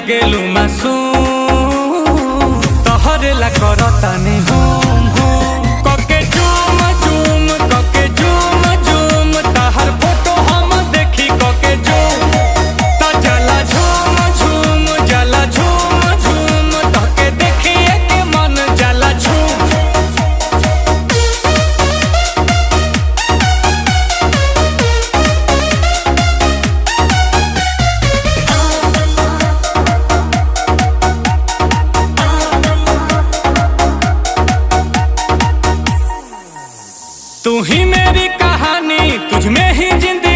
लागेलू मासूम तोहरे ला करतानी हूम हूम कके झूम झूम कके झूम झूम ताहर फोटो हम देखी कके झूम ता जला झूम झूम जला झूम झूम तके देखिए के मन जला झूम। तू ही मेरी कहानी तुझ में ही जिंदगी